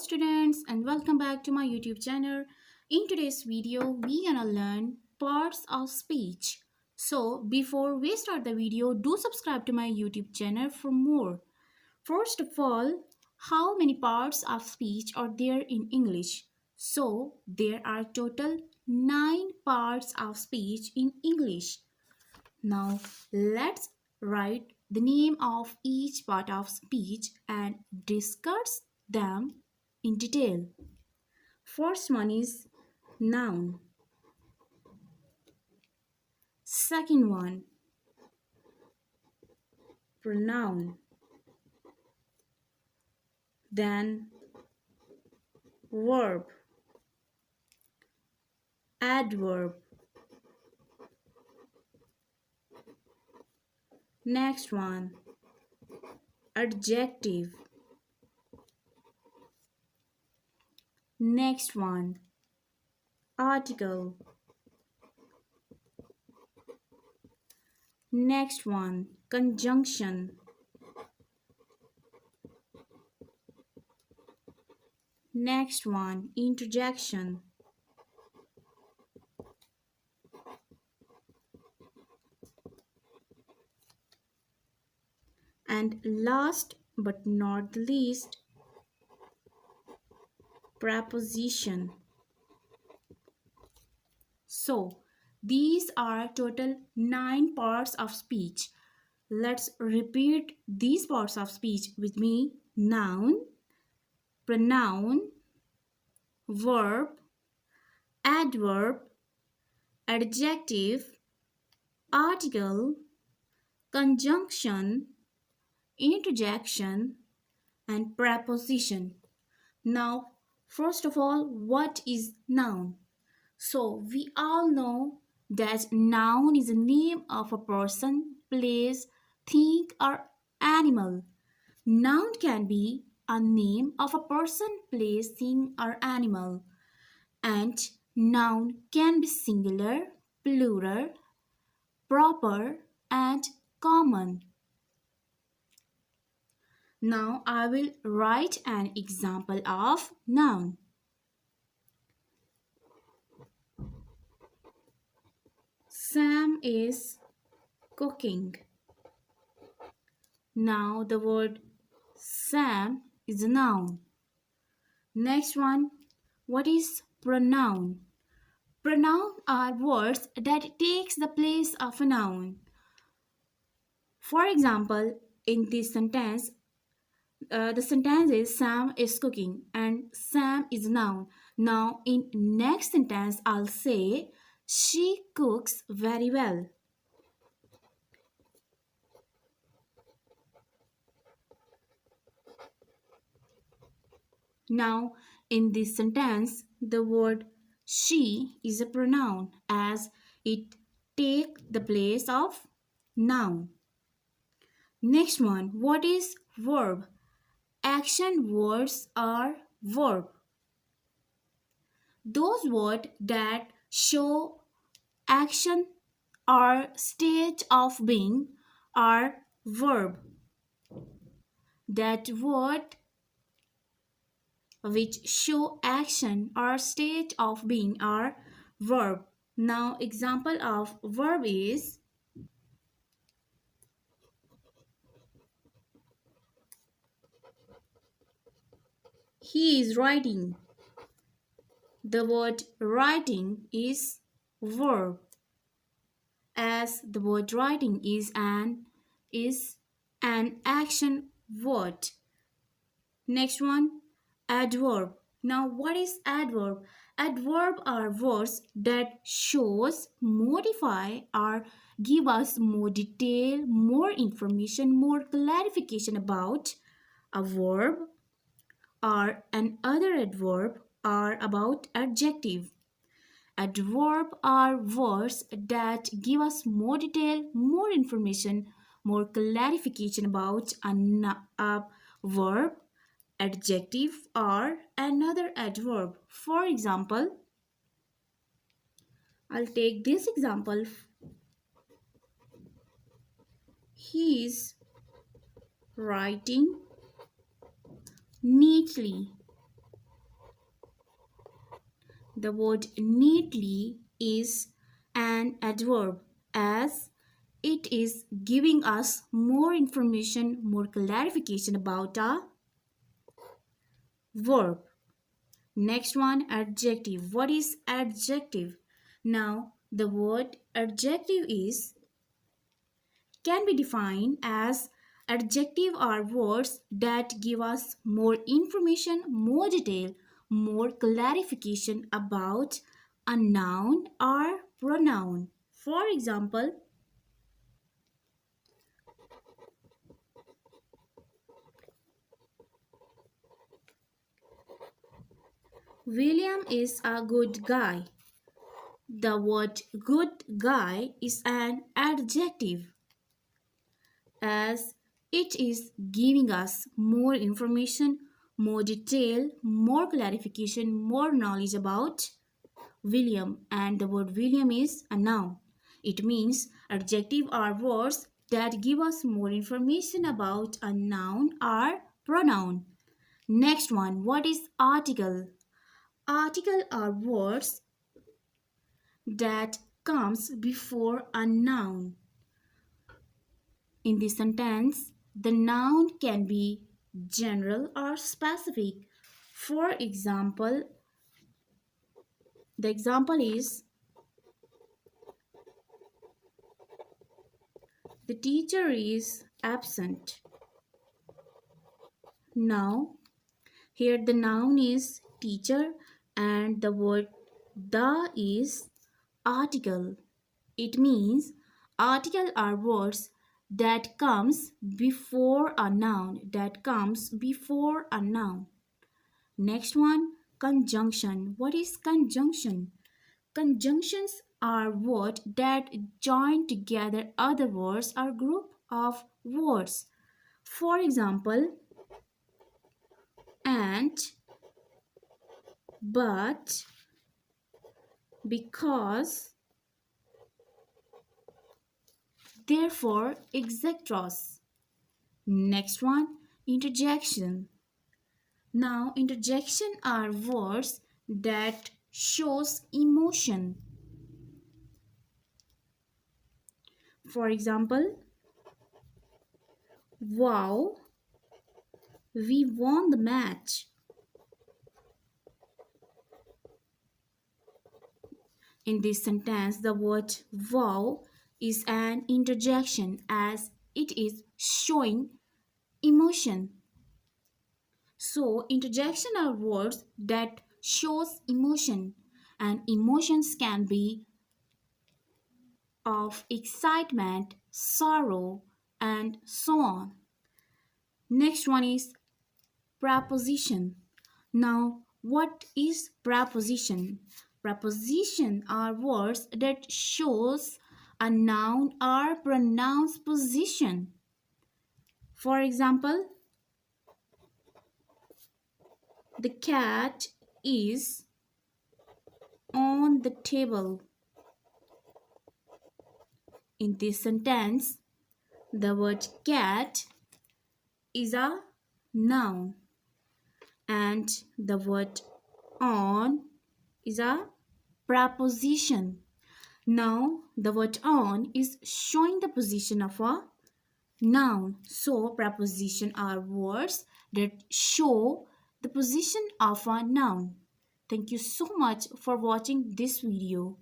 students, and welcome back to my YouTube channel. In today's video we gonna learn parts of speech. So before we start the video, do subscribe to my YouTube channel for more. First of all, how many parts of speech are there in English? So there are total 9 parts of speech in English. Now let's write the name of each part of speech and discuss them in detail. First one is noun. Second one, pronoun. Then verb, adverb. Next one, adjective. Next one, article. Next one, conjunction. Next one, interjection. And last but not the least, preposition. So, these are total 9 parts of speech. Let's repeat these parts of speech with me. Noun, pronoun, verb, adverb, adjective, article, conjunction, interjection, and preposition. Now, first of all, what is noun? So, we all know that noun is a name of a person, place, thing, or animal. Noun can be a name of a person, place, thing, or animal. And noun can be singular, plural, proper, and common. Now I will write an example of noun. Sam is cooking. Now the word Sam is a noun. Next one, what is pronoun? Pronoun are words that takes the place of a noun. For example, in this sentence, the sentence is Sam is cooking and Sam is a noun. Now in next sentence I'll say she cooks very well. Now in this sentence the word she is a pronoun as it take the place of noun. Next one, what is verb? Action words are verb. Those words that show action or state of being are verb. That word which show action or state of being are verb. Now example of verb is he is writing. The word writing is verb as the word writing is an action word. Next one, adverb. Now what is adverb? Adverb are words that shows, modify or give us more detail, more information, more clarification about a verb or another adverb or about adjective. Adverb are words that give us more detail, more information, more clarification about a verb, adjective, or another adverb. For example, I'll take this example. He is writing neatly. The word neatly is an adverb as it is giving us more information, more clarification about a verb. Next one, adjective. What is adjective? Now, the word adjective is can be defined as adjective are words that give us more information, more detail, more clarification about a noun or pronoun. For example, William is a good guy. The word good guy is an adjective as it is giving us more information, more detail, more clarification, more knowledge about William, and the word William is a noun. It means adjective are words that give us more information about a noun or pronoun. Next one, what is article? Article are words that comes before a noun. In this sentence, the noun can be general or specific. For example, the example is the teacher is absent. Now, here the noun is teacher and the word the is article. It means article are words that comes before a noun, Next one, conjunction. What is conjunction? Conjunctions are words that join together other words or group of words. For example, and, but, because, therefore, etc. Next one, interjection. Now, interjection are words that shows emotion. For example, wow, we won the match. In this sentence, the word wow is an interjection as it is showing emotion. So, interjection are words that shows emotion, and emotions can be of excitement, sorrow, and so on. Next one is preposition. Now, what is preposition? Preposition are words that shows a noun or pronoun's position. For example, the cat is on the table. In this sentence, the word cat is a noun and the word on is a preposition. Now, the word on is showing the position of a noun. So, preposition are words that show the position of a noun. Thank you so much for watching this video.